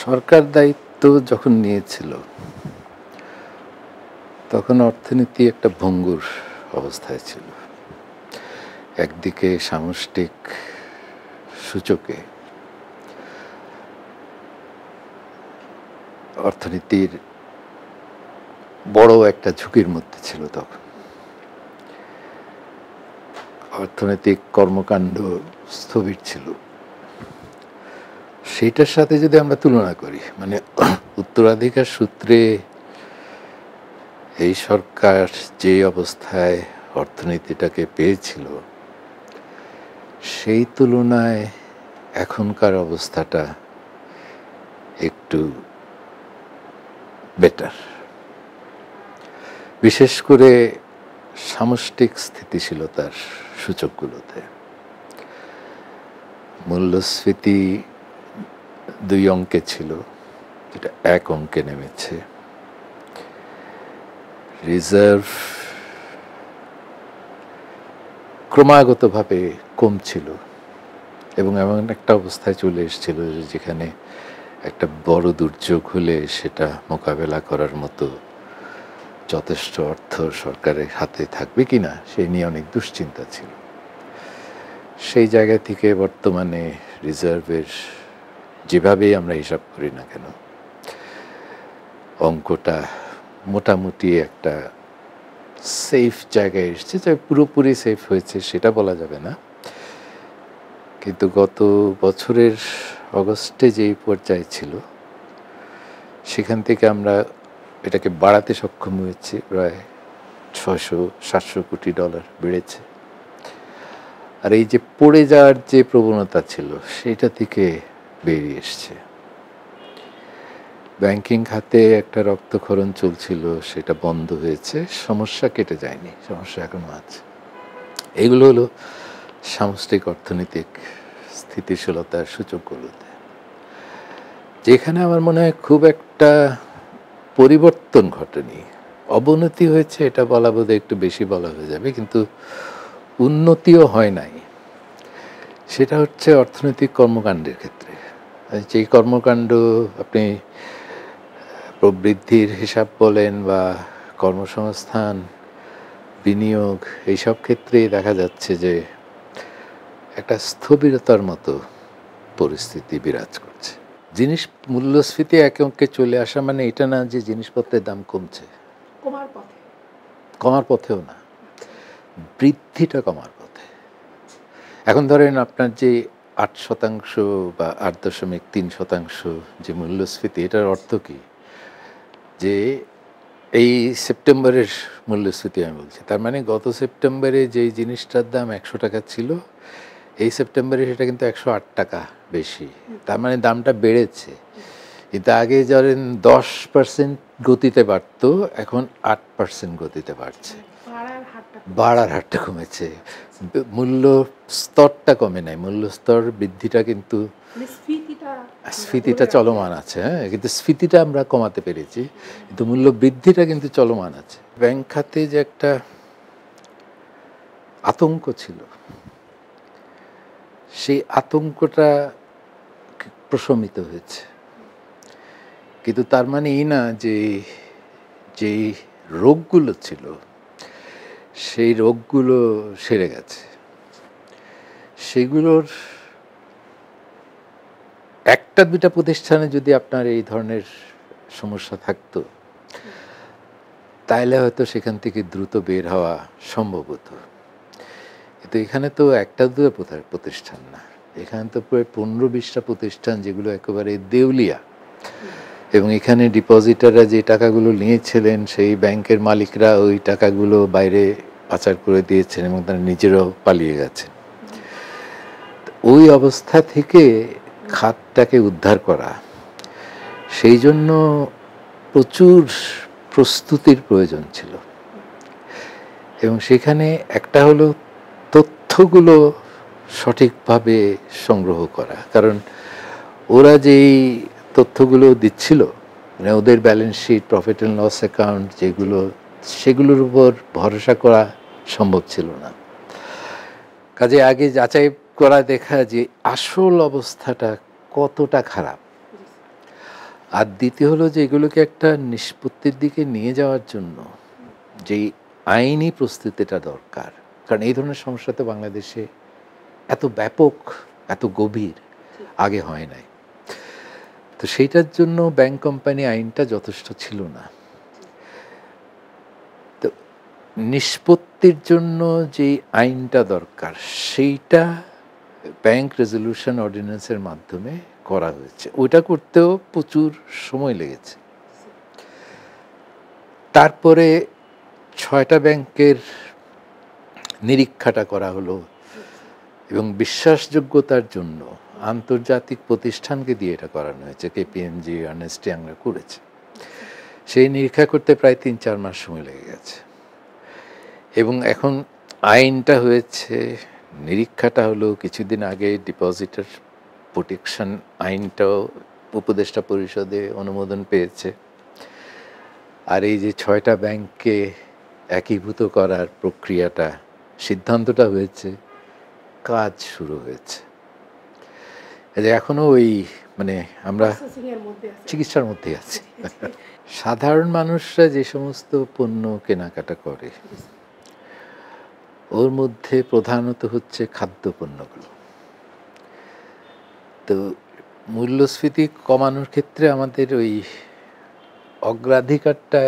সরকার দায়িত্ব যখন নিয়েছিল তখন অর্থনীতি একটা ভঙ্গুর অবস্থায় ছিল। একদিকে সামষ্টিক সূচকে অর্থনীতির বড় একটা ঝুঁকির মধ্যে ছিল। তখন অর্থনৈতিক কর্মকাণ্ড স্থবির ছিল। সেইটার সাথে যদি আমরা তুলনা করি, মানে উত্তরাধিকার সূত্রে এই সরকার যে অবস্থায় অর্থনীতিটাকে পেয়েছিল, সেই তুলনায় এখনকার অবস্থাটা একটু বেটার। বিশেষ করে সামষ্টিক স্থিতিশীলতার সূচকগুলোতে মূল্যস্ফীতি 2 অঙ্কে ছিল, যেটা 1 অঙ্কে নেমেছে। রিজার্ভ ক্রমাগতভাবে কমছিল এবং এমন একটা অবস্থায় চলে এসেছিল যেখানে একটা বড় দুর্যোগ হলে সেটা মোকাবেলা করার মতো যথেষ্ট অর্থ সরকারের হাতে থাকবে কিনা সেই নিয়ে অনেক দুশ্চিন্তা ছিল। সেই জায়গা থেকে বর্তমানে রিজার্ভের যেভাবেই আমরা হিসাব করি না কেন, অঙ্কটা মোটামুটি একটা সেফ জায়গায় এসছে। যে পুরোপুরি সেফ হয়েছে সেটা বলা যাবে না, কিন্তু গত বছরের অগস্টে যেই পর্যায়ে ছিল সেখান থেকে আমরা এটাকে বাড়াতে সক্ষম হয়েছি। প্রায় $600-700 কোটি বেড়েছে। আর এই যে পড়ে যাওয়ার যে প্রবণতা ছিল সেটা থেকে বেরিয়ে এসছে। ব্যাংকিং খাতে একটা রক্তক্ষরণ চলছিল, সেটা বন্ধ হয়েছে। সমস্যা কেটে যায়নি, সমস্যা এখনো আছে। এগুলো হলো সামষ্টিক অর্থনৈতিক স্থিতিশীলতার সূচকগুলোতে। যেখানে আমার মনে হয় খুব একটা পরিবর্তন ঘটেনি, অবনতি হয়েছে এটা বলা বোধহয় একটু বেশি বলা হয়ে যাবে, কিন্তু উন্নতিও হয় নাই। সেটা হচ্ছে অর্থনৈতিক কর্মকাণ্ডের ক্ষেত্রে। যেই কর্মকাণ্ড আপনি প্রবৃদ্ধির হিসাব বলেন বা কর্মসংস্থান, বিনিয়োগ, এইসব ক্ষেত্রেই দেখা যাচ্ছে যে একটা স্থবিরতার মতো পরিস্থিতি বিরাজ করছে। জিনিস মূল্যস্ফীতি একে অঙ্কে চলে আসা মানে এটা না যে জিনিসপত্রের দাম কমছে, কমার পথেও না, বৃদ্ধিটা কমার পথে। এখন ধরেন আপনার যে 8% বা 8.3% যে মূল্যস্ফীতি, এটার অর্থ কি? যে এই সেপ্টেম্বরের মূল্যস্ফীতি আমি বলছি, তার মানে গত সেপ্টেম্বরে যেই জিনিসটার দাম 100 টাকা ছিল, এই সেপ্টেম্বরে সেটা কিন্তু 108 টাকা বেশি। তার মানে দামটা বেড়েছে। কিন্তু আগে ধরেন 10% গতিতে বাড়ত, এখন 8% গতিতে বাড়ছে। বাড়ার হারটা কমেছে, মূল্য স্তরটা কমে নাই। মূল্য স্তর বৃদ্ধিটা কিন্তু স্ফীতিটা চলমান আছে। হ্যাঁ, কিন্তু স্ফীতিটা আমরা কমাতে পেরেছি, কিন্তু মূল্য বৃদ্ধিটা কিন্তু চলমান আছে। ব্যাংক খাতে যে একটা আতঙ্ক ছিল, সেই আতঙ্কটা প্রশমিত হয়েছে। কিন্তু তার মানে এই না যে যেই রোগগুলো ছিল সেই রোগগুলো সেরে গেছে। সেগুলোর 1-2টা প্রতিষ্ঠানে যদি আপনার এই ধরনের সমস্যা থাকতো, তাইলে হয়তো সেখান থেকে দ্রুত বের হওয়া সম্ভব হতো। কিন্তু এখানে তো 1-2 প্রতিষ্ঠান না, এখানে তো প্রায় 15-20টা প্রতিষ্ঠান যেগুলো একেবারে দেউলিয়া। এবং এখানে ডিপোজিটাররা যে টাকাগুলো নিয়েছিলেন, সেই ব্যাংকের মালিকরা ওই টাকাগুলো বাইরে পাচার করে দিয়েছেন এবং তারা নিজেরাও পালিয়ে গেছেন। ওই অবস্থা থেকে খাতটাকে উদ্ধার করা, সেই জন্য প্রচুর প্রস্তুতির প্রয়োজন ছিল। এবং সেখানে একটা হলো তথ্যগুলো সঠিকভাবে সংগ্রহ করা, কারণ ওরা যেই তথ্যগুলো দিচ্ছিল, মানে ওদের balance sheet, profit and loss account যেগুলো, সেগুলোর উপর ভরসা করা সম্ভব ছিল না। কাজে আগে যাচাই করা, দেখা যে আসল অবস্থাটা কতটা খারাপ। আর দ্বিতীয় হলো যে এগুলোকে একটা নিষ্পত্তির দিকে নিয়ে যাওয়ার জন্য যেই আইনি প্রস্তুতিটা দরকার, কারণ এই ধরনের সমস্যা তো বাংলাদেশে এত ব্যাপক, এত গভীর আগে হয় নাই। তো সেইটার জন্য ব্যাংক কোম্পানি আইনটা যথেষ্ট ছিল না। তো নিষ্পত্তির জন্য যে আইনটা দরকার সেইটা ব্যাংক রেজলিউশন অর্ডিন্যান্সের মাধ্যমে করা হয়েছে। ওইটা করতেও প্রচুর সময় লেগেছে। তারপরে 6টা ব্যাংকের নিরীক্ষাটা করা হলো এবং বিশ্বাসযোগ্যতার জন্য আন্তর্জাতিক প্রতিষ্ঠানকে দিয়ে এটা করানো হয়েছে। কেপিএমজি, আর্নেস্ট ইয়াংরা করেছে। সেই নিরীক্ষা করতে প্রায় 3-4 মাস সময় লেগে গেছে এবং এখন আইনটা হয়েছে, নিরীক্ষাটা হলো কিছুদিন আগে। ডিপোজিটর প্রোটেকশন আইনটাও উপদেষ্টা পরিষদে অনুমোদন পেয়েছে। আর এই যে 6টা ব্যাংককে একীভূত করার প্রক্রিয়াটা, সিদ্ধান্তটা হয়েছে, কাজ শুরু হয়েছে। এখনো ওই মানে আমরা চিকিৎসার মধ্যে আছি। সাধারণ মানুষরা যে সমস্ত পণ্য কেনাকাটা করে ওর মধ্যে প্রধানত হচ্ছে খাদ্যপণ্যগুলো। তো মূল্যস্ফীতি কমানোর ক্ষেত্রে আমাদের ওই অগ্রাধিকারটা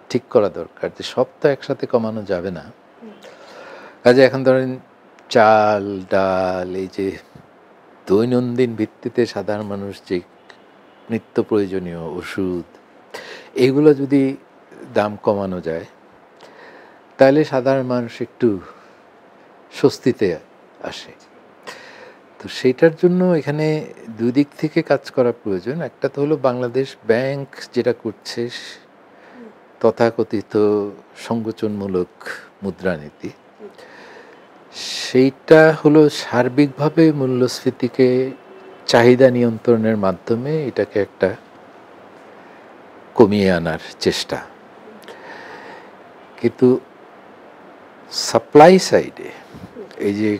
ঠিক করা দরকার, যে সব তো একসাথে কমানো যাবে না। কাজে এখন ধরেন চাল, ডাল, এই যে দৈনন্দিন ভিত্তিতে সাধারণ মানুষ যে নিত্য প্রয়োজনীয় ওষুধ, এগুলো যদি দাম কমানো যায় তাহলে সাধারণ মানুষ একটু স্বস্তিতে আসে। তো সেইটার জন্য এখানে দুই দিক থেকে কাজ করা প্রয়োজন। একটা তো হলো বাংলাদেশ ব্যাংক যেটা করছে তথাকথিত সংকোচনমূলক মুদ্রানীতি, সেইটা হলো সার্বিকভাবে মূল্যস্ফীতিকে চাহিদা নিয়ন্ত্রণের মাধ্যমে এটাকে একটা কমিয়ে আনার চেষ্টা। কিন্তু সাপ্লাই সাইডে এই যে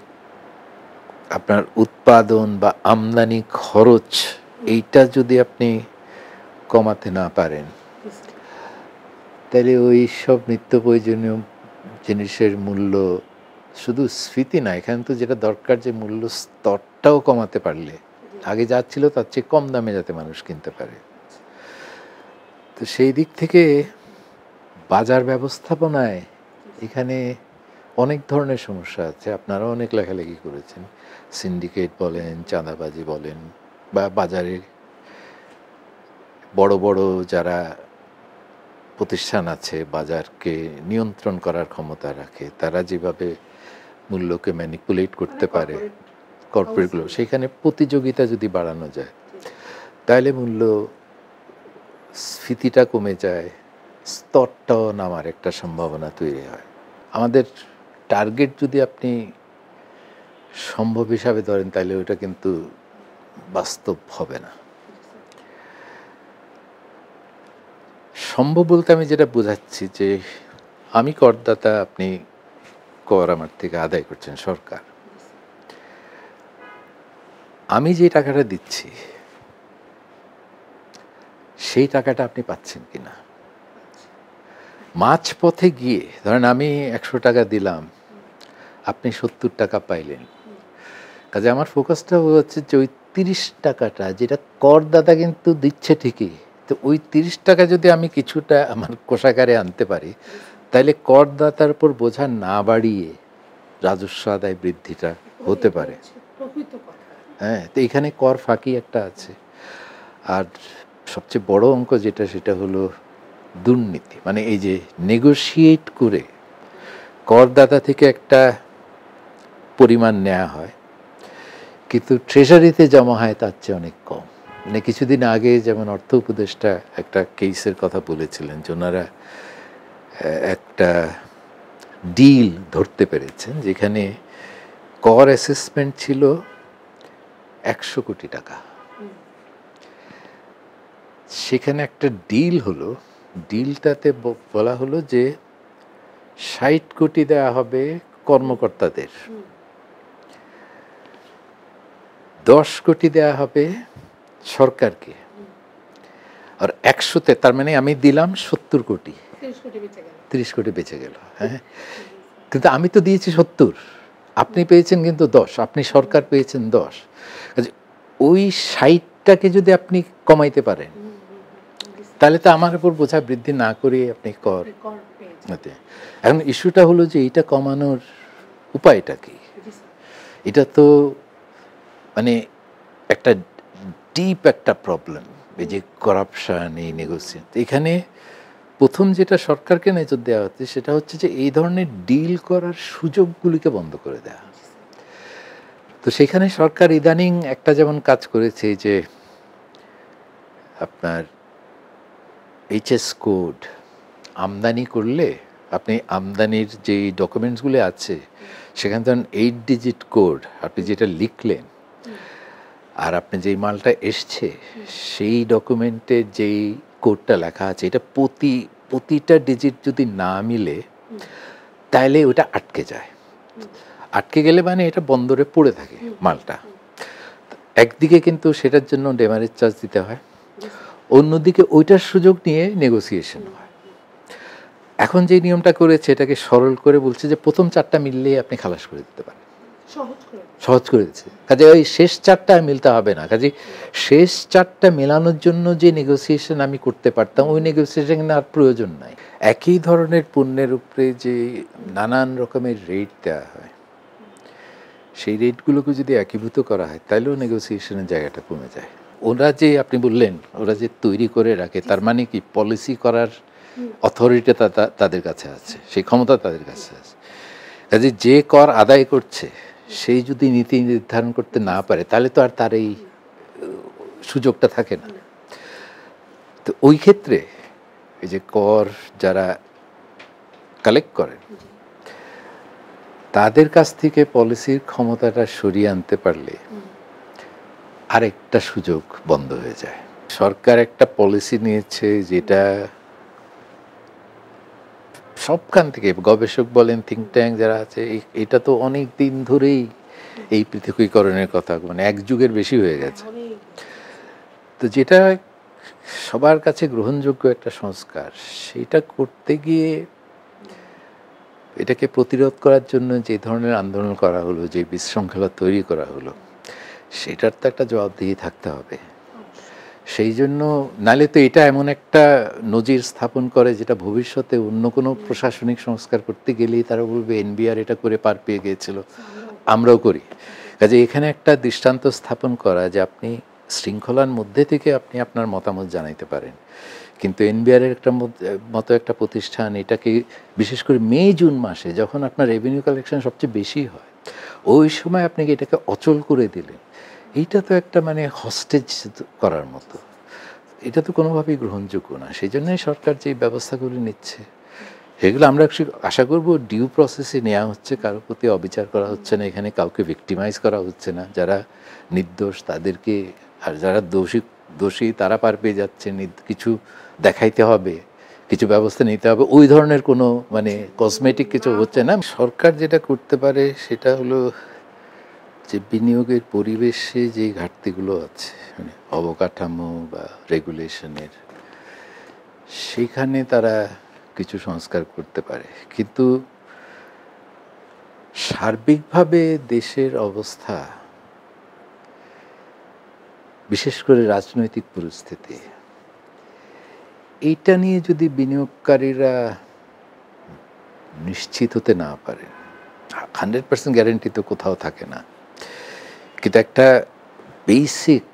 আপনার উৎপাদন বা আমদানি খরচ, এইটা যদি আপনি কমাতে না পারেন তাহলে ওই সব নিত্য প্রয়োজনীয় জিনিসের মূল্য শুধু স্ফীতি না, এখানে তো যেটা দরকার যে মূল্য স্তরটাও কমাতে পারলে আগে যা ছিল তার চেয়ে কম দামে যাতে মানুষ কিনতে পারে। তো সেই দিক থেকে বাজার ব্যবস্থাপনায় এখানে অনেক ধরনের সমস্যা আছে। আপনারা অনেক লেখালেখি করেছেন, সিন্ডিকেট বলেন, চাঁদাবাজি বলেন, বা বাজারে বড় বড় যারা প্রতিষ্ঠান আছে বাজারকে নিয়ন্ত্রণ করার ক্ষমতা রাখে, তারা যেভাবে মূল্যকে ম্যানিপুলেট করতে পারে কর্পোরেটগুলো, সেখানে প্রতিযোগিতা যদি বাড়ানো যায় তাহলে মূল্য স্ফীতিটা কমে যায়, স্তরটাও নামার একটা সম্ভাবনা তৈরি হয়। আমাদের টার্গেট যদি আপনি সম্ভব হিসাবে ধরেন তাহলে ওটা কিন্তু বাস্তব হবে না। সম্ভব বলতে আমি যেটা বোঝাচ্ছি যে আমি করদাতা, আপনি কর আমার থেকে আদায় করছেন সরকার, আমি যে টাকাটা দিচ্ছি সেই টাকাটা আপনি পাচ্ছেন কিনা। মাঝপথে গিয়ে ধরেন আমি 100 টাকা দিলাম, আপনি 70 টাকা পাইলেন, কাজে আমার ফোকাসটা হচ্ছে যে ওই 30 টাকাটা যেটা করদাতা কিন্তু দিচ্ছে ঠিকই, তো ওই 30 টাকা যদি আমি কিছুটা আমার কোষাগারে আনতে পারি তাহলে করদাতার উপর বোঝা না বাড়িয়ে রাজস্ব আদায় বৃদ্ধিটা হতে পারে। হ্যাঁ, তো এখানে কর ফাঁকি একটা আছে। আর সবচেয়ে বড় অঙ্ক যেটা, সেটা হলো দুর্নীতি। মানে এই যে নেগোশিয়েট করে করদাতা থেকে একটা পরিমাণ নেওয়া হয় কিন্তু ট্রেজারিতে জমা হয় তার চেয়ে অনেক কম। মানে কিছুদিন আগে যেমন অর্থ উপদেষ্টা একটা কেসের কথা বলেছিলেন যে ওনারা একটা ডিল ধরতে পেরেছেন যেখানে কর অ্যাসেসমেন্ট ছিল 100 কোটি টাকা। সেখানে একটা ডিল হলো, ডিলটাতে বলা হলো যে 60 কোটি দেওয়া হবে কর্মকর্তাদের, 10 কোটি দেওয়া হবে সরকারকে, আর 100-তে তার মানে আমি দিলাম 70 কোটি, 30 কোটি বেঁচে গেল। হ্যাঁ, কিন্তু আমি তো দিয়েছি 70, আপনি পেয়েছেন কিন্তু 10, আপনি সরকার পেয়েছেন 10। ওই 60টাকে যদি আপনি কমাইতে পারেন তাহলে তো আমার উপর বোঝা বৃদ্ধি না করে আপনি কর। এখন ইস্যুটা হলো যে এইটা কমানোর উপায়টা কি? এটা তো মানে একটা ডিপ একটা প্রবলেম, এই যে করাপশন, এই নেগোসিয়েশন। এখানে প্রথম যেটা সরকারকে নজর দেওয়া হচ্ছে সেটা হচ্ছে যে এই ধরনের ডিল করার সুযোগগুলিকে বন্ধ করে দেওয়া। তো সেখানে সরকার ইদানিং একটা যেমন কাজ করেছে যে আপনার এইচএস কোড আমদানি করলে আপনি আমদানির যেই ডকুমেন্টসগুলো আছে সেখানে ধরুন 8 ডিজিট কোড আপনি যেটা লিখলেন আর আপনি যেই মালটা এসছে সেই ডকুমেন্টে যেই কোডটা লেখা আছে এটা প্রতিটা ডিজিট যদি না মিলে তাহলে ওটা আটকে যায়। আটকে গেলে মানে এটা বন্দরে পড়ে থাকে মালটা। একদিকে কিন্তু সেটার জন্য ডেমারেজ চার্জ দিতে হয়, অন্যদিকে ওইটার সুযোগ নিয়ে নেগোসিয়েশন হয়। এখন যে নিয়মটা করেছে এটাকে সরল করে বলছে যে প্রথম 4টা মিললেই আপনি খালাস করে দিতে পারেন, সহজ করে দিচ্ছে। কাজে ওই শেষ 4টা মিলতে হবে না। কাজে শেষ 4টা মেলানোর জন্য যে নেগোসিয়েশন আমি করতে পারতাম ওই নেগোসিয়েশন আর প্রয়োজন নাই। একই ধরনের পণ্যের উপরে যে নানান রকমের রেট দেওয়া হয় সেই রেটগুলোকে যদি একীভূত করা হয় তাহলেও নেগোসিয়েশনের জায়গাটা কমে যায়। ওরা যে আপনি বললেন ওরা যে তৈরি করে রাখে তার মানে কি পলিসি করার অথরিটিটা তাদের কাছে আছে, সেই ক্ষমতা তাদের কাছে আছে। কাজে যে কর আদায় করছে সেই যদি নীতি নির্ধারণ করতে না পারে তাহলে তো আর তার এই সুযোগটা থাকে না। তো ওই ক্ষেত্রে এই যে কর যারা কালেক্ট করেন তাদের কাছ থেকে পলিসির ক্ষমতাটা সরিয়ে আনতে পারলে আরেকটা সুযোগ বন্ধ হয়ে যায়। সরকার একটা পলিসি নিয়েছে যেটা সবখান থেকে গবেষক বলেন, থিঙ্ক ট্যাঙ্ক যারা আছে, এটা তো অনেক দিন ধরেই এই পৃথকীকরণের কথা মানে এক যুগের বেশি হয়ে গেছে। তো যেটা সবার কাছে গ্রহণযোগ্য একটা সংস্কার সেটা করতে গিয়ে এটাকে প্রতিরোধ করার জন্য যে ধরনের আন্দোলন করা হলো, যে বিশৃঙ্খলা তৈরি করা হলো সেটার তো একটা জবাবদিহি থাকতে হবে। সেই জন্য নালে তো এটা এমন একটা নজির স্থাপন করে যেটা ভবিষ্যতে অন্য কোনো প্রশাসনিক সংস্কার করতে গেলেই তারা বলবে এনবিআর এটা করে পার পেয়ে গিয়েছিল, আমরাও করি। কাজে এখানে একটা দৃষ্টান্ত স্থাপন করা যে আপনি শৃঙ্খলার মধ্যে থেকে আপনি আপনার মতামত জানাইতে পারেন, কিন্তু এনবিআরের একটা মতো একটা প্রতিষ্ঠান এটাকে বিশেষ করে মে জুন মাসে যখন আপনার রেভিনিউ কালেকশন সবচেয়ে বেশি হয় ওই সময় আপনি এটাকে অচল করে দিলেন, এইটা তো একটা মানে হস্টেজ করার মতো। এটা তো কোনোভাবেই গ্রহণযোগ্য না। সেই জন্যই সরকার যে ব্যবস্থাগুলি নিচ্ছে সেগুলো আমরা আশা করব ডিউ প্রসেসে নেওয়া হচ্ছে, কারোর প্রতি অবিচার করা হচ্ছে না, এখানে কাউকে ভিক্টিমাইজ করা হচ্ছে না। যারা নির্দোষ তাদেরকে, আর যারা দোষী তারা পার পেয়ে যাচ্ছে, কিছু দেখাইতে হবে, কিছু ব্যবস্থা নিতে হবে, ওই ধরনের কোনো মানে কসমেটিক কিছু হচ্ছে না। সরকার যেটা করতে পারে সেটা হলো যে বিনিয়োগের পরিবেশে যে ঘাটতিগুলো আছে মানে অবকাঠামো বা রেগুলেশনের, সেখানে তারা কিছু সংস্কার করতে পারে। কিন্তু সার্বিকভাবে দেশের অবস্থা, বিশেষ করে রাজনৈতিক পরিস্থিতি, এইটা নিয়ে যদি বিনিয়োগকারীরা নিশ্চিত হতে না পারে, 100% গ্যারেন্টি তো কোথাও থাকে না, কিন্তু একটা বেসিক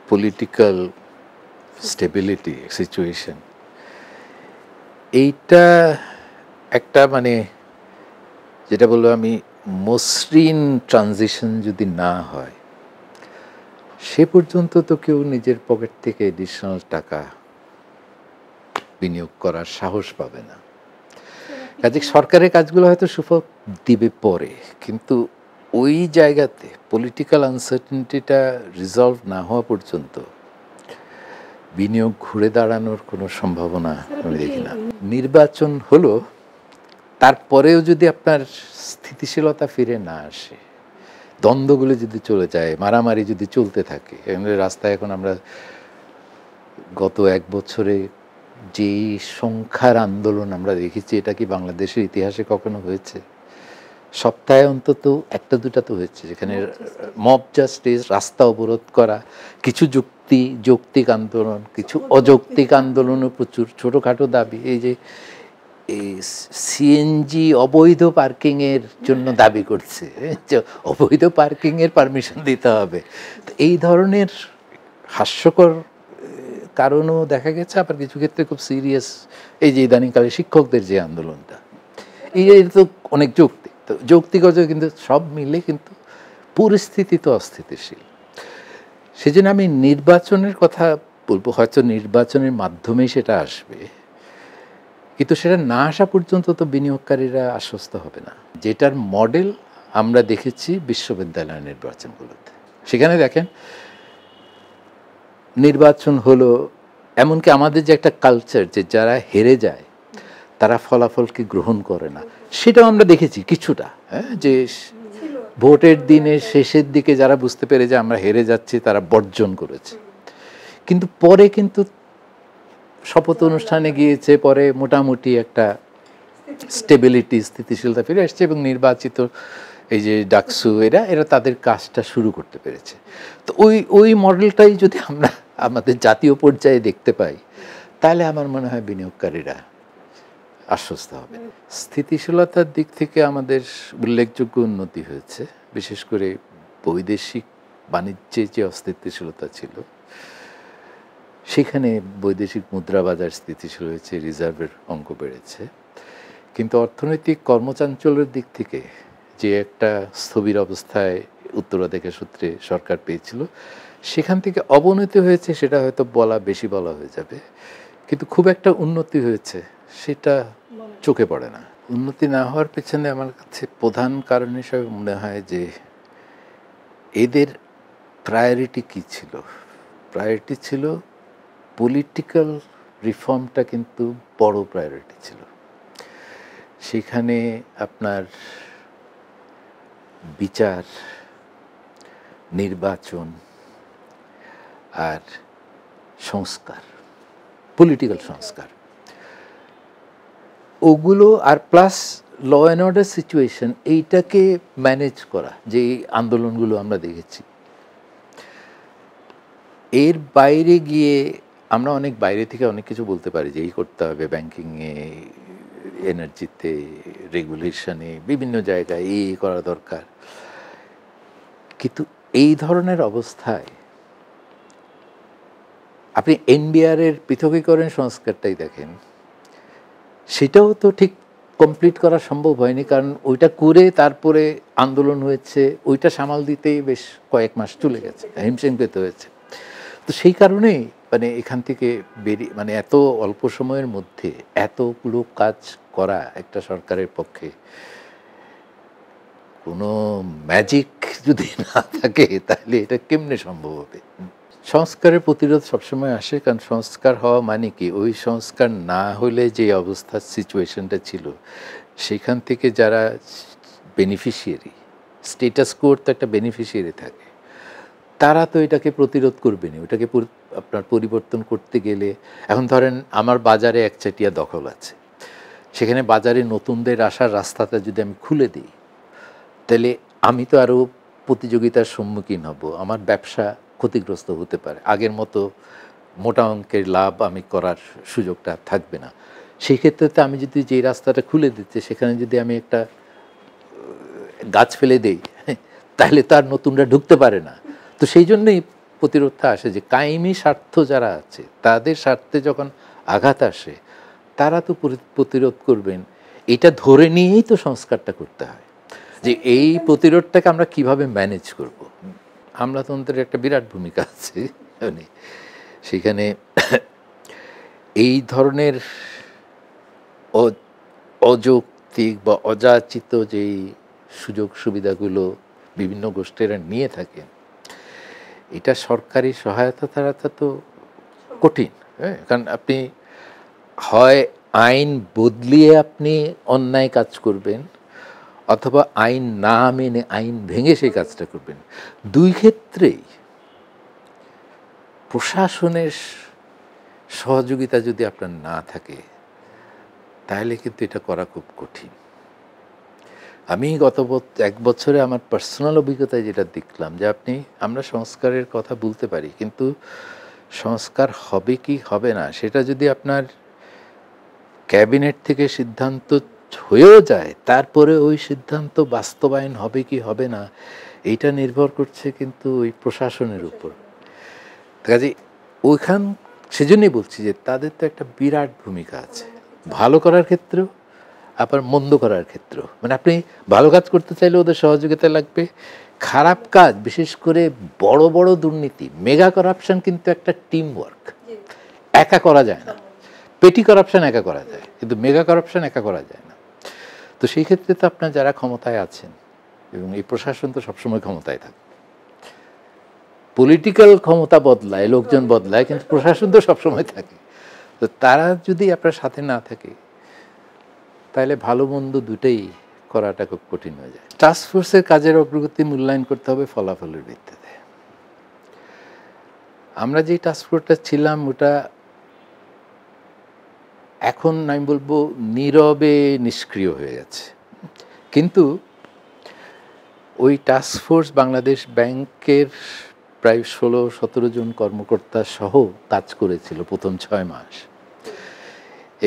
পলিটিক্যাল স্টেবিলিটি সিচুয়েশন, এইটা একটা মানে যেটা বলবো আমি মসৃণ ট্রানজিশন যদি না হয় সে পর্যন্ত তো কেউ নিজের পকেট থেকে এডিশনাল টাকা বিনিয়োগ করার সাহস পাবে না। কাজে সরকারের কাজগুলো হয়তো সুফল দিবে পরে, কিন্তু ওই জায়গাতে পলিটিক্যাল আনসার্টেনিটিটা রিজলভ না হওয়া পর্যন্ত বিনিয়োগ ঘুরে দাঁড়ানোর কোনো সম্ভাবনা আমি দেখি না। নির্বাচন হলো, তারপরেও যদি আপনার স্থিতিশীলতা ফিরে না আসে, দ্বন্দ্বগুলো যদি চলে যায়, মারামারি যদি চলতে থাকে, রাস্তায় এখন আমরা গত ১ বছরে যেই সংখ্যার আন্দোলন আমরা দেখেছি, এটা কি বাংলাদেশের ইতিহাসে কখনো হয়েছে? সপ্তাহে অন্তত ১টা-২টা তো হয়েছে, যেখানে মব জাস্টিস, রাস্তা অবরোধ করা, কিছু যৌক্তিক আন্দোলন, কিছু অযৌক্তিক আন্দোলনও প্রচুর, ছোটোখাটো দাবি। এই যে এই সিএনজি অবৈধ পার্কিংয়ের জন্য দাবি করছে, যে অবৈধ পার্কিংয়ের পারমিশন দিতে হবে। তো এই ধরনের হাস্যকর কারণও দেখা গেছে, আবার কিছু ক্ষেত্রে খুব সিরিয়াস। এই যে ইদানিংকালে শিক্ষকদের যে আন্দোলনটা, এই তো অনেক যৌক্তিক, তো যৌক্তিক কিন্তু সব মিলে কিন্তু পরিস্থিতি তো অস্থিতিশীল। সেজন্য আমি নির্বাচনের কথা বলবো, হয়তো নির্বাচনের মাধ্যমেই সেটা আসবে, কিন্তু সেটা না আসা পর্যন্ত তো বিনিয়োগকারীরা আশ্বস্ত হবে না। যেটার মডেল আমরা দেখেছি বিশ্ববিদ্যালয় নির্বাচনগুলোতে, সেখানে দেখেন নির্বাচন হলো, এমনকি আমাদের যে একটা কালচার, যে যারা হেরে যায় তারা ফলাফলকে গ্রহণ করে না, সেটাও আমরা দেখেছি কিছুটা। হ্যাঁ, যে ভোটের দিনের শেষের দিকে যারা বুঝতে পেরে যে আমরা হেরে যাচ্ছি, তারা বর্জন করেছে। কিন্তু পরে কিন্তু শপথ অনুষ্ঠানে গিয়েছে, পরে মোটামুটি একটা স্থিতিশীলতা ফিরে আসছে, এবং নির্বাচিত এই যে ডাকসু এরা তাদের কাজটা শুরু করতে পেরেছে। তো ওই মডেলটাই যদি আমরা আমাদের জাতীয় পর্যায়ে দেখতে পাই, তাহলে আমার মনে হয় বিনিয়োগকারীরা আশ্বস্ত হবে। স্থিতিশীলতার দিক থেকে আমাদের উল্লেখযোগ্য উন্নতি হয়েছে, বিশেষ করে বৈদেশিক বাণিজ্যে যে অস্থিতিশীলতা ছিল, সেখানে বৈদেশিক মুদ্রা বাজার স্থিতিশীল হয়েছে, রিজার্ভের অঙ্ক বেড়েছে। কিন্তু অর্থনৈতিক কর্মচাঞ্চল্যের দিক থেকে যে একটা স্থবির অবস্থায় উত্তরাধিকার সূত্রে সরকার পেয়েছিল, সেখান থেকে অবনতি হয়েছে, সেটা হয়তো বেশি বলা হয়ে যাবে, কিন্তু খুব একটা উন্নতি হয়েছে সেটা চোখে পড়ে না। উন্নতি না হওয়ার পেছনে আমার কাছে প্রধান কারণ হিসাবে মনে হয় যে এদের প্রায়োরিটি কী ছিল। প্রায়োরিটি ছিল পলিটিক্যাল রিফর্মটা, কিন্তু বড় প্রায়োরিটি ছিল। সেখানে আপনার বিচার, নির্বাচন আর সংস্কার, পলিটিক্যাল সংস্কার, ওগুলো, আর plus law and order situation, এইটাকে ম্যানেজ করা, যে আন্দোলনগুলো আমরা দেখেছি। এর বাইরে গিয়ে আমরা অনেক বাইরে থেকে অনেক কিছু বলতে পারি, যে এই করতে হবে ব্যাংকিংয়ে, এনার্জিতে, রেগুলেশনে, বিভিন্ন জায়গায় এই করা দরকার। কিন্তু এই ধরনের অবস্থায় আপনি এনবিআরের পৃথকীকরণ সংস্কারটাই দেখেন, সেটাও তো ঠিক কমপ্লিট করা সম্ভব হয়নি, কারণ ওইটা করে তারপরে আন্দোলন হয়েছে, ওইটা সামাল দিতেই বেশ কয়েক মাস চলে গেছে, হিমশিম পেতে হয়েছে। তো সেই কারণেই এখান থেকে এত অল্প সময়ের মধ্যে এতগুলো কাজ করা একটা সরকারের পক্ষে, কোনো ম্যাজিক যদি না থাকে তাহলে এটা কেমনে সম্ভব হবে? সংস্কারের প্রতিরোধ সবসময় আসে, কারণ সংস্কার হওয়া মানে কি, ওই সংস্কার না হলে যে অবস্থার সিচুয়েশনটা ছিল, সেখান থেকে যারা বেনিফিশিয়ারি, স্টেটাস কোর তো একটা বেনিফিশিয়ারি থাকে, তারা তো এটাকে প্রতিরোধ করবেনি। ওটাকে আপনার পরিবর্তন করতে গেলে, এখন ধরেন আমার বাজারে একচাটিয়া দখল আছে, সেখানে বাজারে নতুনদের আসার রাস্তাটা যদি আমি খুলে দিই, তাহলে আমি তো আরও প্রতিযোগিতার সম্মুখীন হব, আমার ব্যবসা ক্ষতিগ্রস্ত হতে পারে, আগের মতো মোটা অঙ্কের লাভ আমি করার সুযোগটা থাকবে না। সেই ক্ষেত্রে আমি যদি যে রাস্তাটা খুলে দিতে, সেখানে যদি আমি একটা গাছ ফেলে দেই, তাহলে তার নতুনরা ঢুকতে পারে না। তো সেই জন্যই প্রতিরোধটা আসে, যে কায়েমি স্বার্থ যারা আছে, তাদের স্বার্থে যখন আঘাত আসে, তারা তো প্রতিরোধ করবেন। এটা ধরে নিয়েই তো সংস্কারটা করতে হয়, যে এই প্রতিরোধটাকে আমরা কিভাবে ম্যানেজ করব। আমলাতন্ত্রের একটা বিরাট ভূমিকা আছে সেখানে। এই ধরনের অযৌক্তিক বা অযাচিত যেই সুযোগ সুবিধাগুলো বিভিন্ন গোষ্ঠীরা নিয়ে থাকে, এটা সরকারি সহায়তা ছাড়া তো কঠিন। হ্যাঁ, কারণ আপনি হয় আইন বদলিয়ে আপনি অন্যায় কাজ করবেন, অথবা আইন না মেনে আইন ভেঙে সেই কাজটা করবেন। দুই ক্ষেত্রেই প্রশাসনের সহযোগিতা যদি আপনার না থাকে তাহলে কিন্তু এটা করা খুব কঠিন। আমি গত 1 বছরে আমার পার্সোনাল অভিজ্ঞতায় যেটা দেখলাম যে আমরা সংস্কারের কথা বলতে পারি, কিন্তু সংস্কার হবে কি হবে না সেটা যদি আপনার ক্যাবিনেট থেকে সিদ্ধান্ত হয়েও যায়, তারপরে ওই সিদ্ধান্ত বাস্তবায়ন হবে কি হবে না এইটা নির্ভর করছে কিন্তু ওই প্রশাসনের উপর। কাজেই সেজন্যই বলছি যে তাদের তো একটা বিরাট ভূমিকা আছে, ভালো করার ক্ষেত্রেও আবার মন্দ করার ক্ষেত্রেও। মানে আপনি ভালো কাজ করতে চাইলে ওদের সহযোগিতা লাগবে, খারাপ কাজ বিশেষ করে বড় বড় দুর্নীতি, মেগা করাপশন কিন্তু একটা টিম ওয়ার্ক, একা করা যায় না। পেটি করাপশন একা করা যায়, কিন্তু মেগা করাপশন একা করা যায় না। তো সেই ক্ষেত্রে তো আপনার যারা ক্ষমতায় আছেন, এবং এই প্রশাসন তো সবসময় ক্ষমতায় থাকে, পলিটিক্যাল ক্ষমতা বদলায়, লোকজন বদলায়, কিন্তু প্রশাসন তো সবসময় থাকে। তো তারা যদি আপনার সাথে না থাকে তাহলে ভালো মন্দ দুটোই করাটা খুব কঠিন হয়ে যায়। টাস্কফোর্সের কাজের অগ্রগতি মূল্যায়ন করতে হবে ফলাফলের ভিত্তিতে। আমরা যে টাস্কফোর্সটা ছিলাম ওটা এখন আমি বলবো নীরবে নিষ্ক্রিয় হয়ে গেছে, কিন্তু ওই টাস্কফোর্স বাংলাদেশ ব্যাংকের প্রায় 16-17 জন কর্মকর্তা সহ কাজ করেছিল প্রথম 6 মাস,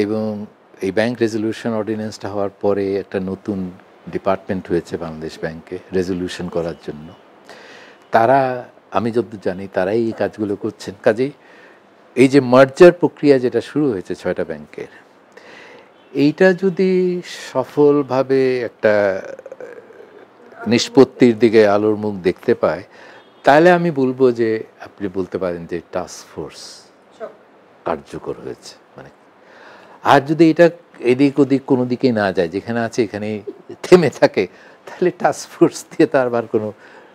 এবং এই ব্যাংক রেজলিউশন অর্ডিন্যান্সটা হওয়ার পরে একটা নতুন ডিপার্টমেন্ট হয়েছে বাংলাদেশ ব্যাংকে রেজলিউশন করার জন্য। তারা, আমি যতদূর জানি, তারাই এই কাজগুলো করছেন। কাজেই এই যে মার্জার প্রক্রিয়া যেটা শুরু হয়েছে 6টা ব্যাংকের, এইটা যদি সফলভাবে একটা নিষ্পত্তির দিকে আলোর মুখ দেখতে পায়, তাহলে আমি বলবো যে আপনি বলতে পারেন যে টাস্কফোর্স কার্যকর হয়েছে। মানে আর যদি এটা এদিক ওদিক কোনো দিকেই না যায়, যেখানে আছে এখানেই থেমে থাকে, তাহলে টাস্কফোর্স দিয়ে তার আবার কোনো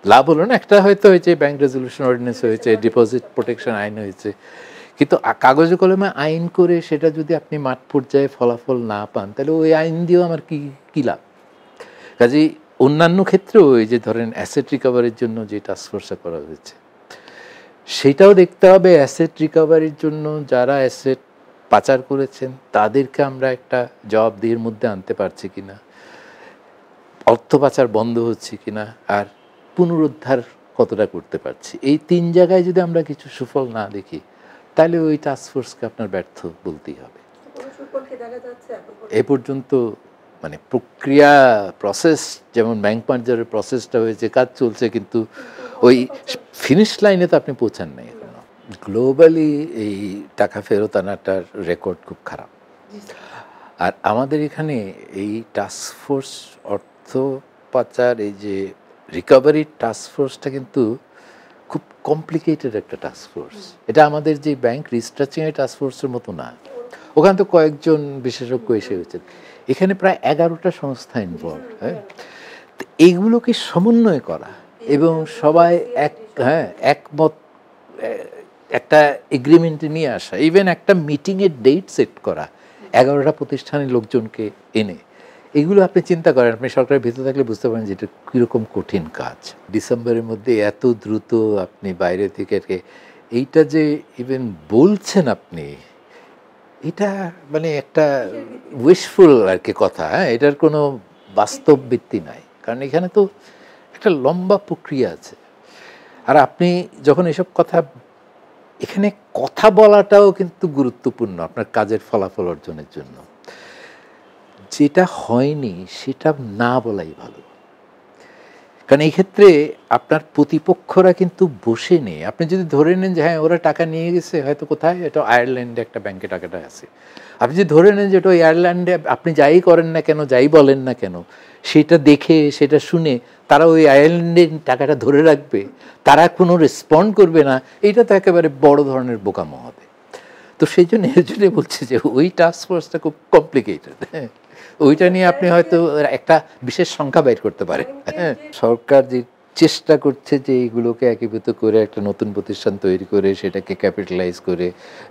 লাভ হলো না। একটা হয়তো হয়েছে ব্যাংক রেজলিউশন অর্ডিন্যান্স হয়েছে, ডিপোজিট প্রোটেকশন আইন হয়েছে, কিন্তু কাগজে কলমে আইন করে সেটা যদি আপনি মাঠ পর্যায়ে ফলাফল না পান, তাহলে ওই আইন দিয়েও আমার কী লাভ? কাজেই অন্যান্য ক্ষেত্রেও এই যে ধরেন অ্যাসেট রিকভারির জন্য যে টাস্কফোর্সটা করা হয়েছে, সেটাও দেখতে হবে অ্যাসেট রিকভারির জন্য যারা অ্যাসেট পাচার করেছেন তাদেরকে আমরা একটা জবাবদিহির মধ্যে আনতে পারছি কিনা, অর্থ পাচার বন্ধ হচ্ছে কিনা, আর পুনরুদ্ধার কতটা করতে পারছি। এই 3 জায়গায় যদি আমরা কিছু সুফল না দেখি, তাহলে ওই টাস্কফোর্সকে আপনার ব্যর্থ বলতেই হবে। এ পর্যন্ত মানে প্রক্রিয়া প্রসেস, যেমন ব্যাংক মার্জারের প্রসেসটা হয়েছে, কাজ চলছে, কিন্তু ওই ফিনিশ লাইনে তো আপনি পৌঁছান নাই এখনো। গ্লোবালি এই টাকা ফেরত আনাটার রেকর্ড খুব খারাপ, আর আমাদের এখানে এই টাস্কফোর্স অর্থ পাচার, এই যে রিকভারি টাস্কফোর্সটা কিন্তু খুব কমপ্লিকেটেড একটা টাস্কফোর্স। এটা আমাদের যে ব্যাংক রিস্ট্রাকচারিং টাস্কফোর্সের মতো না, ওখানে তো কয়েকজন বিশেষজ্ঞ এসে হয়েছেন, এখানে প্রায় 11টা সংস্থা ইনভলভ। হ্যাঁ, তো এইগুলোকে সমন্বয় করা এবং সবাই একমত একটা এগ্রিমেন্টে নিয়ে আসা, ইভেন একটা মিটিংয়ের ডেট সেট করা 11টা প্রতিষ্ঠানের লোকজনকে এনে, এগুলো আপনি চিন্তা করেন, আপনি সরকারের ভিতরে থাকলে বুঝতে পারেন যে এটা কীরকম কঠিন কাজ। ডিসেম্বরের মধ্যে এত দ্রুত আপনি বাইরে থেকে এইটা যে ইভেন বলছেন আপনি, এটা মানে একটা উইশফুল আর কি কথা। হ্যাঁ, এটার কোনো বাস্তব ভিত্তি নাই, কারণ এখানে তো একটা লম্বা প্রক্রিয়া আছে। আর আপনি যখন এসব কথা, এখানে কথা বলাটাও কিন্তু গুরুত্বপূর্ণ আপনার কাজের ফলাফল অর্জনের জন্য। যেটা হয়নি সেটা না বলাই ভালো, কারণ এই ক্ষেত্রে আপনার প্রতিপক্ষরা কিন্তু বসে নেই। আপনি যদি ধরে নেন যে হ্যাঁ ওরা টাকা নিয়ে গেছে, হয়তো কোথায়, এটা আয়ারল্যান্ডে একটা ব্যাংকে টাকাটা আছে, আপনি যদি ধরে নেন যে এটা আয়ারল্যান্ডে, আপনি যাই করেন না কেন, যাই বলেন না কেন, সেটা দেখে সেটা শুনে তারা ওই আয়ারল্যান্ডে টাকাটা ধরে রাখবে, তারা কোনো রেসপন্ড করবে না, এইটা তো একেবারে বড় ধরনের বোকামো হবে। তো সেই জন্য এর জন্য বলছি যে ওই টাস্কফোর্সটা খুব কমপ্লিকেটেড। ওইটা নিয়ে আপনি হয়তো একটা বিশেষ সংখ্যা বের করতে পারেন। সরকার যে চেষ্টা করছে যে এইগুলোকে একীভূত করে একটা নতুন প্রতিষ্ঠান তৈরি করে সেটাকে ক্যাপিটালাইজ করে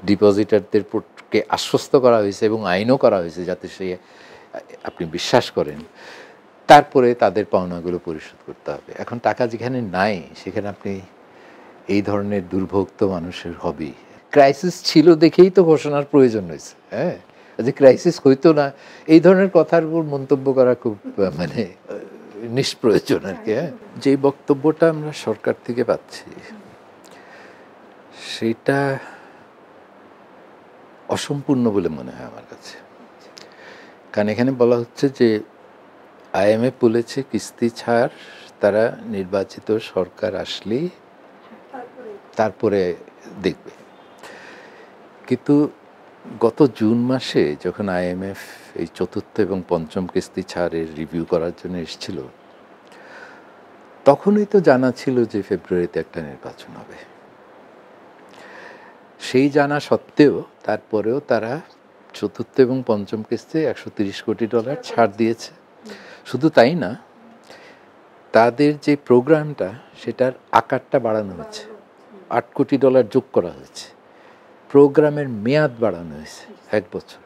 ডিপোজিটারদেরকে আশ্বস্ত করা হয়েছে এবং আইনও করা হয়েছে যাতে সে আপনি বিশ্বাস করেন, তারপরে তাদের পাওনাগুলো পরিশোধ করতে হবে। এখন টাকা যেখানে নাই সেখানে আপনি এই ধরনের দুর্ভোগ তো মানুষের হবেই। ক্রাইসিস ছিল দেখেই তো ঘোষণার প্রয়োজন হয়েছে। হ্যাঁ, যে ক্রাইসিস হইতো না এই ধরনের কথার উপর মন্তব্য করা খুব মানে নিষ্প্রয়োজন আর কি। হ্যাঁ, যে বক্তব্যটা আমরা সরকার থেকে পাচ্ছি সেটা অসম্পূর্ণ বলে মনে হয় আমার কাছে। কারণ এখানে বলা হচ্ছে যে আইএমএফ বলেছে কিস্তি ছাড় তারা নির্বাচিত সরকার আসলেই তারপরে দেখবে। কিন্তু গত জুন মাসে যখন আইএমএফ এই চতুর্থ এবং পঞ্চম কিস্তি ছাড়ের রিভিউ করার জন্য এসেছিল, তখনই তো জানা ছিল যে ফেব্রুয়ারিতে একটা নির্বাচন হবে। সেই জানা সত্ত্বেও তারপরেও তারা চতুর্থ এবং পঞ্চম কিস্তি $130 কোটি ছাড় দিয়েছে। শুধু তাই না, তাদের যে প্রোগ্রামটা সেটার আকারটা বাড়ানো হয়েছে, $8 কোটি যোগ করা হয়েছে। প্রোগ্রামের মেয়াদ বাড়ানো হয়েছে 1 বছর।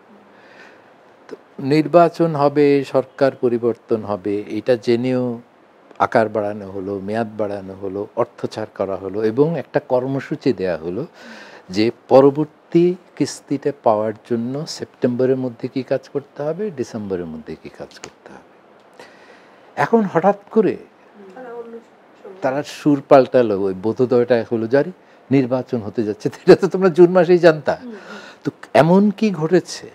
তো নির্বাচন হবে, সরকার পরিবর্তন হবে, এটা জেনেও আকার বাড়ানো হলো, মেয়াদ বাড়ানো হলো, অর্থ ছাড় করা হলো এবং একটা কর্মসূচি দেয়া হলো যে পরবর্তী কিস্তিটা পাওয়ার জন্য সেপ্টেম্বরের মধ্যে কি কাজ করতে হবে, ডিসেম্বরের মধ্যে কি কাজ করতে হবে। এখন হঠাৎ করে তারা সুর পাল্টালো, ওই বোধোদয়টা হলো জারি, নির্বাচন হতে যাচ্ছে। এটা তো তোমরা জুন মাসেই জানতা। তো এমন কি ঘটেছে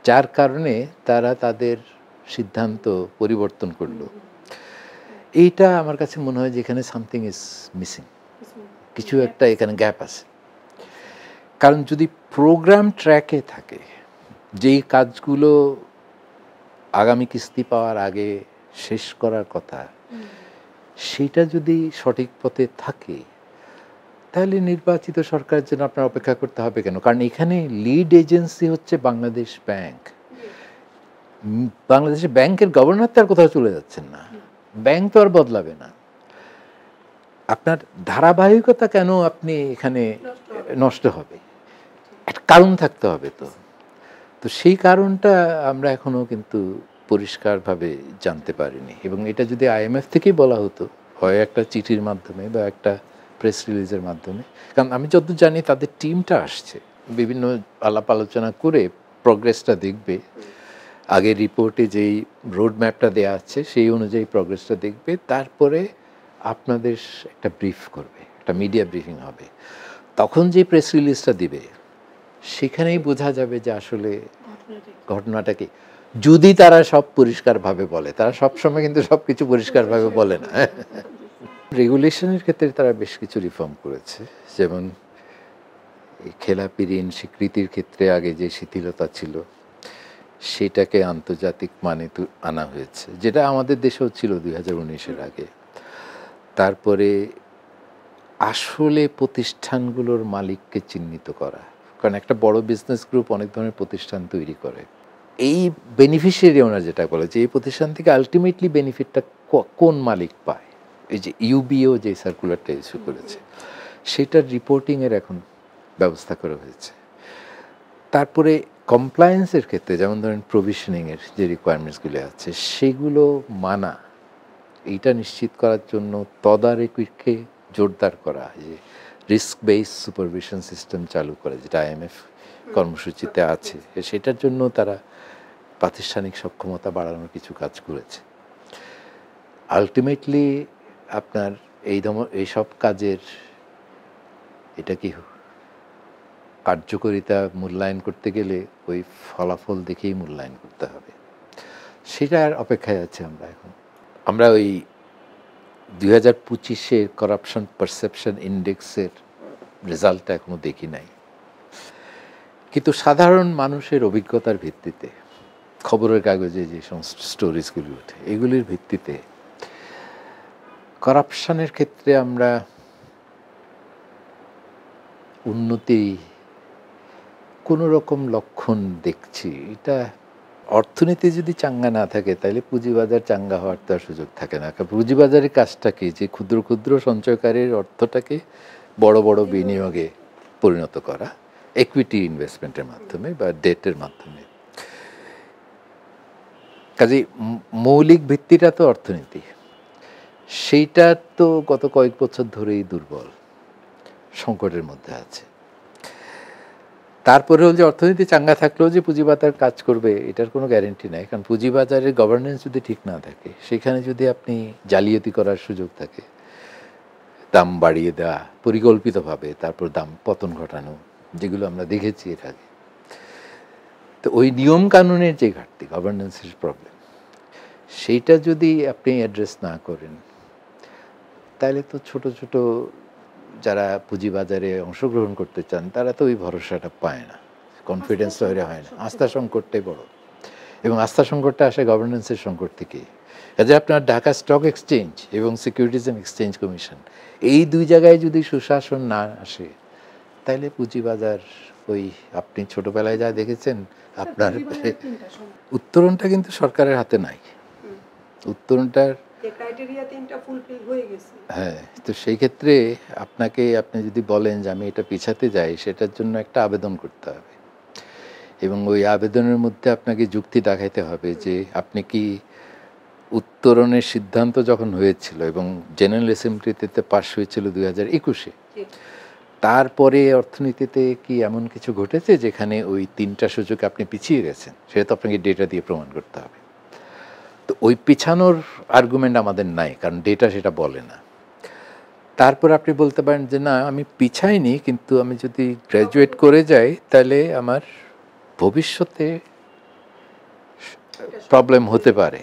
যার কারণে তারা তাদের সিদ্ধান্ত পরিবর্তন করলো? এইটা আমার কাছে মনে হয় যে এখানে সামথিং ইজ মিসিং, কিছু একটা এখানে গ্যাপ আছে। কারণ যদি প্রোগ্রাম ট্র্যাকে থাকে, যেই কাজগুলো আগামী কিস্তি পাওয়ার আগে শেষ করার কথা, সেটা যদি সঠিক পথে থাকে তাহলে নির্বাচিত সরকারের জন্য আপনার অপেক্ষা করতে হবে কেন? কারণ এখানে লিড এজেন্সি হচ্ছে বাংলাদেশ ব্যাংক। বাংলাদেশের ব্যাংকের গভর্নর তো আর কোথাও চলে যাচ্ছেন না, ব্যাংক তো আর বদলাবে না। আপনার ধারাবাহিকতা কেন আপনি এখানে নষ্ট হবে? একটা কারণ থাকতে হবে তো। তো সেই কারণটা আমরা এখনো কিন্তু পরিষ্কারভাবে জানতে পারিনি। এবং এটা যদি আইএমএফ থেকেই বলা হতো, হয় একটা চিঠির মাধ্যমে বা একটা প্রেস রিলিজের মাধ্যমে, কারণ আমি যতদূর জানি তাদের টিমটা আসছে, বিভিন্ন আলাপ আলোচনা করে প্রগ্রেসটা দেখবে। আগের রিপোর্টে যেই রোড ম্যাপটা দেওয়া আছে সেই অনুযায়ী প্রগ্রেসটা দেখবে, তারপরে আপনাদের একটা ব্রিফ করবে, একটা মিডিয়া ব্রিফিং হবে। তখন যে প্রেস রিলিজটা দিবে সেখানেই বোঝা যাবে যে আসলে ঘটনাটা কি। যদি তারা সব পরিষ্কারভাবে বলে, তারা সবসময় কিন্তু সব কিছু পরিষ্কারভাবে বলে না। রেগুলেশনের ক্ষেত্রে তারা বেশ কিছু রিফর্ম করেছে, যেমন এই খেলাপি ঋণ স্বীকৃতির ক্ষেত্রে আগে যে শিথিলতা ছিল সেটাকে আন্তর্জাতিক মানে আনা হয়েছে, যেটা আমাদের দেশেও ছিল 2019-এর আগে। তারপরে আসলে প্রতিষ্ঠানগুলোর মালিককে চিহ্নিত করা, কারণ একটা বড় বিজনেস গ্রুপ অনেক ধরনের প্রতিষ্ঠান তৈরি করে। এই বেনিফিশিয়ারি ওনার যেটা বলে যে এই প্রতিষ্ঠান থেকে আলটিমেটলি বেনিফিটটা কোন মালিক পায়, এই যে ইউবিও যে সার্কুলারটা ইস্যু করেছে সেটার রিপোর্টিংয়ের এখন ব্যবস্থা করা হয়েছে। তারপরে কমপ্লায়েন্সের ক্ষেত্রে যেমন ধরেন প্রভিশনিংয়ের যে রিকোয়ারমেন্টসগুলো আছে সেগুলো মানা, এইটা নিশ্চিত করার জন্য তদারকিকে জোরদার করা, যে রিস্ক বেসড সুপারভিশন সিস্টেম চালু করে, যেটা আইএমএফ কর্মসূচিতে আছে, সেটার জন্য তারা প্রাতিষ্ঠানিক সক্ষমতা বাড়ানোর কিছু কাজ করেছে। আলটিমেটলি আপনার এইসব কাজের এটা কি কার্যকারিতা মূল্যায়ন করতে গেলে ওই ফলাফল দেখেই মূল্যায়ন করতে হবে, সেটার অপেক্ষায় আছে আমরা এখন। আমরা ওই 2025-এর করাপশন পারসেপশন ইন্ডেক্সের রেজাল্টটা এখনো দেখি নাই, কিন্তু সাধারণ মানুষের অভিজ্ঞতার ভিত্তিতে, খবরের কাগজে যে সমস্ত স্টোরিজগুলি ওঠে এগুলির ভিত্তিতে করাপশনের ক্ষেত্রে আমরা উন্নতি কোনো রকম লক্ষণ দেখছি। এটা অর্থনীতি যদি চাঙ্গা না থাকে তাহলে পুঁজিবাজার চাঙ্গা হওয়ার তো আর সুযোগ থাকে না। কারণ পুঁজিবাজারের কাজটা কি, যে ক্ষুদ্র ক্ষুদ্র সঞ্চয়কারীর অর্থটাকে বড় বড় বিনিয়োগে পরিণত করা, ইকুইটি ইনভেস্টমেন্টের মাধ্যমে বা ডেটের মাধ্যমে। কাজেই মৌলিক ভিত্তিটা তো অর্থনীতি, সেইটা তো গত কয়েক বছর ধরেই দুর্বল, সংকটের মধ্যে আছে। তারপরেও যে অর্থনীতি চাঙ্গা থাকলেও যে পুঁজিবাজার কাজ করবে এটার কোনো গ্যারেন্টি নাই, কারণ পুঁজিবাজারের গভর্নেন্স যদি ঠিক না থাকে, সেখানে যদি আপনি জালিয়াতি করার সুযোগ থাকে, দাম বাড়িয়ে দেওয়া পরিকল্পিতভাবে, তারপর দাম পতন ঘটানো, যেগুলো আমরা দেখেছি এর আগে, তো ওই নিয়ম কানুনের যে ঘাটতি, গভর্নেন্সের প্রবলেম, সেইটা যদি আপনি অ্যাড্রেস না করেন, তাহলে তো ছোট ছোট যারা পুঁজিবাজারে অংশগ্রহণ করতে চান তারা তো ওই ভরসাটা পায় না, কনফিডেন্স তৈরি হয় না, আস্থা সংকটটাই বড়। এবং আস্থা সংকটটা আসে গভর্নেন্সের সংকট থেকে। কাজে আপনার ঢাকা স্টক এক্সচেঞ্জ এবং সিকিউরিটিজ অ্যান্ড এক্সচেঞ্জ কমিশন, এই দুই জায়গায় যদি সুশাসন না আসে, তাহলে পুঁজিবাজার ওই আপনি ছোটবেলায় যা দেখেছেন আপনার উত্তরণটা কিন্তু সরকারের হাতে নাই। উত্তরণটার হ্যাঁ, তো সেই ক্ষেত্রে আপনি যদি বলেন যে আমি এটা পিছাতে যাই, সেটার জন্য একটা আবেদন করতে হবে, এবং ওই আবেদনের মধ্যে আপনাকে যুক্তি দেখাইতে হবে যে আপনি কি উত্তরণের সিদ্ধান্ত যখন হয়েছিল এবং জেনারেল অ্যাসেম্বলিতে পাশ হয়েছিল 2021-এ, তারপরে অর্থনীতিতে কি এমন কিছু ঘটেছে যেখানে ওই 3টা সূচকে আপনি পিছিয়ে গেছেন, সেটা তো আপনাকে ডেটা দিয়ে প্রমাণ করতে হবে। তো ওই পিছানোর আর্গুমেন্ট আমাদের নাই, কারণ ডেটা সেটা বলে না। তারপর আপনি বলতে পারেন যে না, আমি পিছাইনি, কিন্তু আমি যদি গ্র্যাজুয়েট করে যাই তাহলে আমার ভবিষ্যতে প্রবলেম হতে পারে।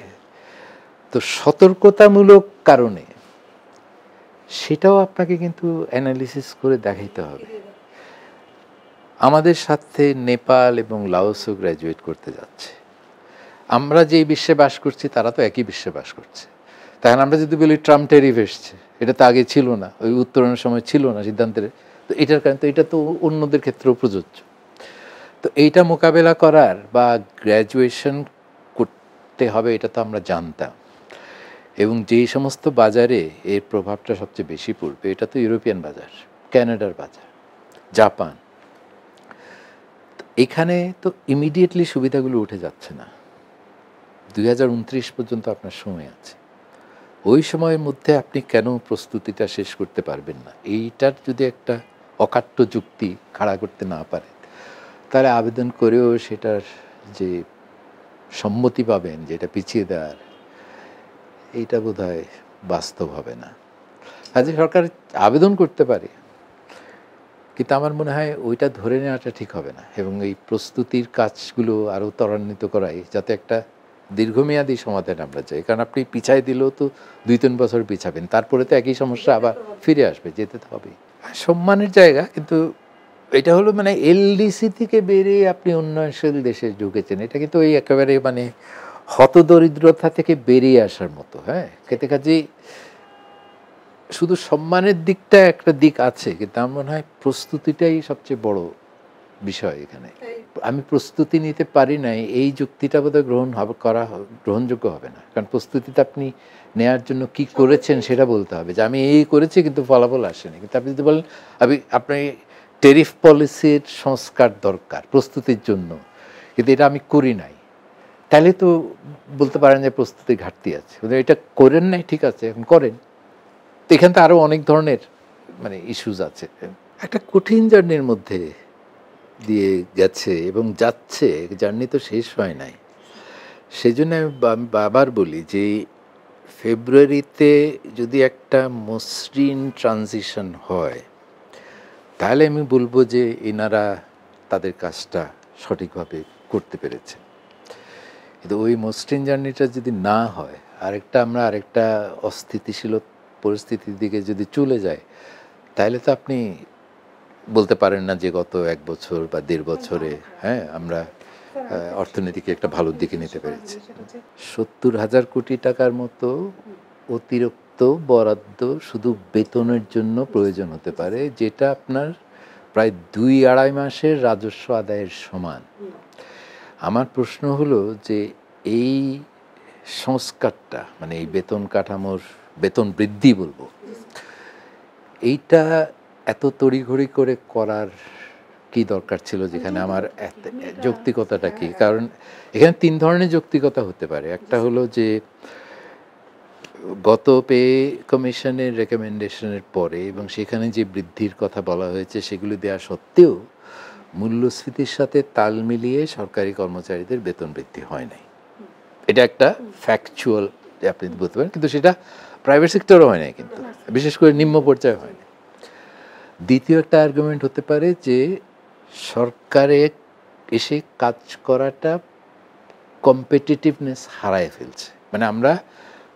তো সতর্কতামূলক কারণে সেটাও আপনাকে কিন্তু অ্যানালিসিস করে দেখাইতে হবে। আমাদের সাথে নেপাল এবং লাওসও গ্র্যাজুয়েট করতে যাচ্ছে। আমরা যেই বিশ্বে বাস করছি তারা তো একই বিশ্বে বাস করছে। তাহলে আমরা যদি বলি ট্রাম্প ট্যারিফ এসছে, এটা তো আগে ছিল না, ওই উত্তরণের সময় ছিল না সিদ্ধান্তের, তো এটার কারণ তো এটা তো অন্যদের ক্ষেত্রেও প্রযোজ্য। তো এইটা মোকাবেলা করার বা গ্র্যাজুয়েশন করতে হবে, এটা তো আমরা জানতাম। এবং যেই সমস্ত বাজারে এর প্রভাবটা সবচেয়ে বেশি পড়বে, এটা তো ইউরোপিয়ান বাজার, ক্যানাডার বাজার, জাপান। এখানে তো ইমিডিয়েটলি সুবিধাগুলো উঠে যাচ্ছে না, 2029 পর্যন্ত আপনার সময় আছে। ওই সময়ের মধ্যে আপনি কেন প্রস্তুতিটা শেষ করতে পারবেন না? এইটার যদি একটা অকাট্য যুক্তি খাড়া করতে না পারেন, তাহলে আবেদন করেও সেটার যে সম্মতি পাবেন যেটা পিছিয়ে দেওয়ার, এইটা বোধহয় বাস্তব হবে না। কাজে সরকার আবেদন করতে পারে, কিন্তু আমার মনে হয় ওইটা ধরে নেওয়াটা ঠিক হবে না, এবং এই প্রস্তুতির কাজগুলো আরও ত্বরান্বিত করাই, যাতে একটা দীর্ঘমেয়াদী সমাধান আমরা চাই। কারণ আপনি পিছাই দিলেও তো 2-3 বছর পিছাবেন, তারপরে তো একই সমস্যা আবার ফিরে আসবে, যেতে তো হবেই। সম্মানের জায়গা, কিন্তু এটা হলো মানে এলডিসি থেকে বেরিয়ে আপনি উন্নয়নশীল দেশে ঢুকেছেন, এটা কিন্তু ওই একেবারে মানে হতদরিদ্রতা থেকে বেরিয়ে আসার মতো। হ্যাঁ, খেতে কাজেই শুধু সম্মানের দিকটা একটা দিক আছে, কিন্তু আমার মনে হয় প্রস্তুতিটাই সবচেয়ে বড় বিষয় এখানে। আমি প্রস্তুতি নিতে পারি নাই, এই যুক্তিটা বোধহয় গ্রহণযোগ্য হবে না, কারণ প্রস্তুতিটা আপনি নেয়ার জন্য কি করেছেন সেটা বলতে হবে, যে আমি এই করেছি কিন্তু ফলাফল আসেনি। কিন্তু আপনি যদি বলেন আপনি ট্যারিফ পলিসির সংস্কার দরকার প্রস্তুতির জন্য, কিন্তু এটা আমি করি নাই, তাহলে তো বলতে পারেন যে প্রস্তুতির ঘাটতি আছে। এটা করেন নাই, ঠিক আছে, এখন করেন। তো এখানে তো আরও অনেক ধরনের মানে ইস্যুস আছে। একটা কঠিন জার্নির মধ্যে দিয়ে গেছে এবং যাচ্ছে, জার্নি তো শেষ হয় নাই। সেই জন্য আমি বারবার বলি যে ফেব্রুয়ারিতে যদি একটা মসৃণ ট্রানজিশন হয়, তাহলে আমি বলবো যে এনারা তাদের কাজটা সঠিকভাবে করতে পেরেছে। কিন্তু ওই মসৃণ জার্নিটা যদি না হয়, আমরা আরেকটা অস্থিতিশীল পরিস্থিতির দিকে যদি চলে যায়, তাহলে তো আপনি বলতে পারেন না যে গত 1 বছর বা 1.5 বছরে আমরা অর্থনীতিকে একটা ভালো দিকে নিতে পেরেছি। 70,000 কোটি টাকার মতো অতিরিক্ত বরাদ্দ শুধু বেতনের জন্য প্রয়োজন হতে পারে, যেটা আপনার প্রায় 2-2.5 মাসের রাজস্ব আদায়ের সমান। আমার প্রশ্ন হলো যে এই সংস্কারটা, মানে এই বেতন কাঠামোর বেতন বৃদ্ধি বলবো, এইটা এত তড়িঘড়ি করে করার কি দরকার ছিল? যেখানে আমার যৌক্তিকতাটা কি? কারণ এখানে 3 ধরনের যৌক্তিকতা হতে পারে। একটা হলো যে গত পে কমিশনের রেকমেন্ডেশনের পরে এবং সেখানে যে বৃদ্ধির কথা বলা হয়েছে সেগুলো দেওয়া সত্ত্বেও মূল্যস্ফীতির সাথে তাল মিলিয়ে সরকারি কর্মচারীদের বেতন বৃদ্ধি হয় নাই। এটা একটা ফ্যাকচুয়াল আপনি বলতে পারেন, কিন্তু সেটা প্রাইভেট সেক্টরও হয় নাই, কিন্তু বিশেষ করে নিম্ন পর্যায়ে হয় না। দ্বিতীয় একটা আর্গুমেন্ট হতে পারে যে সরকারে এসে কাজ করাটা কম্পিটিটিভনেস হারায় ফেলছে, মানে আমরা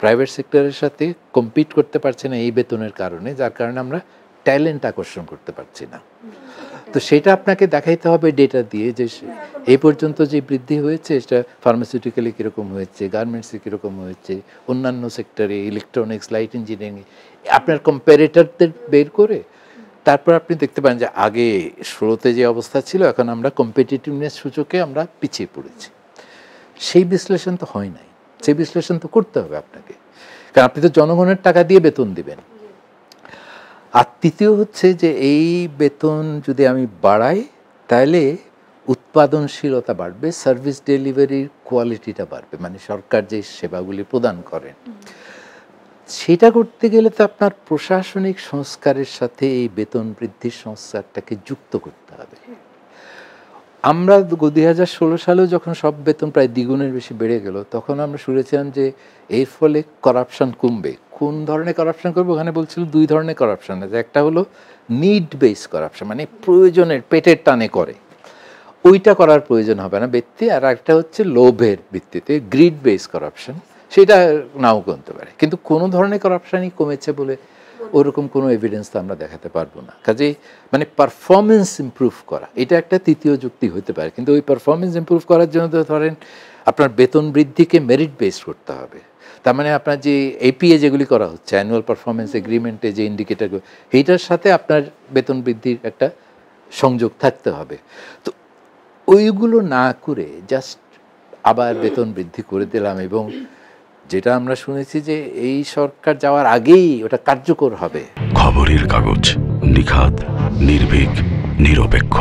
প্রাইভেট সেক্টরের সাথে কম্পিট করতে পারছি না এই বেতনের কারণে, যার কারণে আমরা ট্যালেন্ট আকর্ষণ করতে পারছি না। তো সেটা আপনাকে দেখাইতে হবে ডেটা দিয়ে যে এই পর্যন্ত যে বৃদ্ধি হয়েছে সেটা ফার্মাসিউটিক্যালে কীরকম হয়েছে, গার্মেন্টসে কীরকম হয়েছে, অন্যান্য সেক্টরে ইলেকট্রনিক্স, লাইট ইঞ্জিনিয়ারিং, আপনার কম্প্যারেটরদের বের করে তারপর আপনি দেখতে পান যে আগে শুরুতে যে অবস্থা ছিল এখন আমরা কম্পিটিটিভনেস সূচকে আমরা পিছিয়ে পড়েছি। সেই বিশ্লেষণ তো হয় নাই, সেই বিশ্লেষণ তো করতে হবে আপনাকে, কারণ আপনি তো জনগণের টাকা দিয়ে বেতন দিবেন। আর তৃতীয় হচ্ছে যে এই বেতন যদি আমি বাড়াই তাহলে উৎপাদনশীলতা বাড়বে, সার্ভিস ডেলিভারির কোয়ালিটিটা বাড়বে, মানে সরকার যে সেবাগুলি প্রদান করেন সেটা করতে গেলে তো আপনার প্রশাসনিক সংস্কারের সাথে এই বেতন বৃদ্ধির সংস্কারটাকে যুক্ত করতে হবে। আমরা 2016 সালেও যখন সব বেতন প্রায় দ্বিগুণের বেশি বেড়ে গেল তখন আমরা শুনেছিলাম যে এর ফলে করাপশন কমবে। কোন ধরনের করাপশন করবে? ওখানে বলছিল দুই ধরনের করাপশন আছে, একটা হলো নিড বেস করাপশন, মানে প্রয়োজনের পেটের টানে করে, ওইটা করার প্রয়োজন হবে না ব্যক্তি, আর একটা হচ্ছে লোভের ভিত্তিতে গ্রিড বেস করাপশন, সেটা নাও কমতে পারে, কিন্তু কোনো ধরনের করাপশনই কমেছে বলে ওরকম কোনো এভিডেন্স তো আমরা দেখাতে পারবো না। কাজেই মানে পারফরমেন্স ইমপ্রুভ করা এটা একটা তৃতীয় যুক্তি হতে পারে, কিন্তু ওই পারফরমেন্স ইমপ্রুভ করার জন্য তো ধরেন আপনার বেতন বৃদ্ধিকে মেরিট বেস করতে হবে। তার মানে আপনার যে এপিএ যেগুলি করা হচ্ছে অ্যানুয়াল পারফরমেন্স এগ্রিমেন্টে যে ইন্ডিকেটারগুলো, এইটার সাথে আপনার বেতন বৃদ্ধির একটা সংযোগ থাকতে হবে। তো ওইগুলো না করে জাস্ট আবার বেতন বৃদ্ধি করে দিলাম, এবং যেটা আমরা শুনেছি যে এই সরকার যাওয়ার আগেই ওটা কার্যকর হবে। খবরের কাগজ, নিখাত, নির্ভীক, নিরপেক্ষ।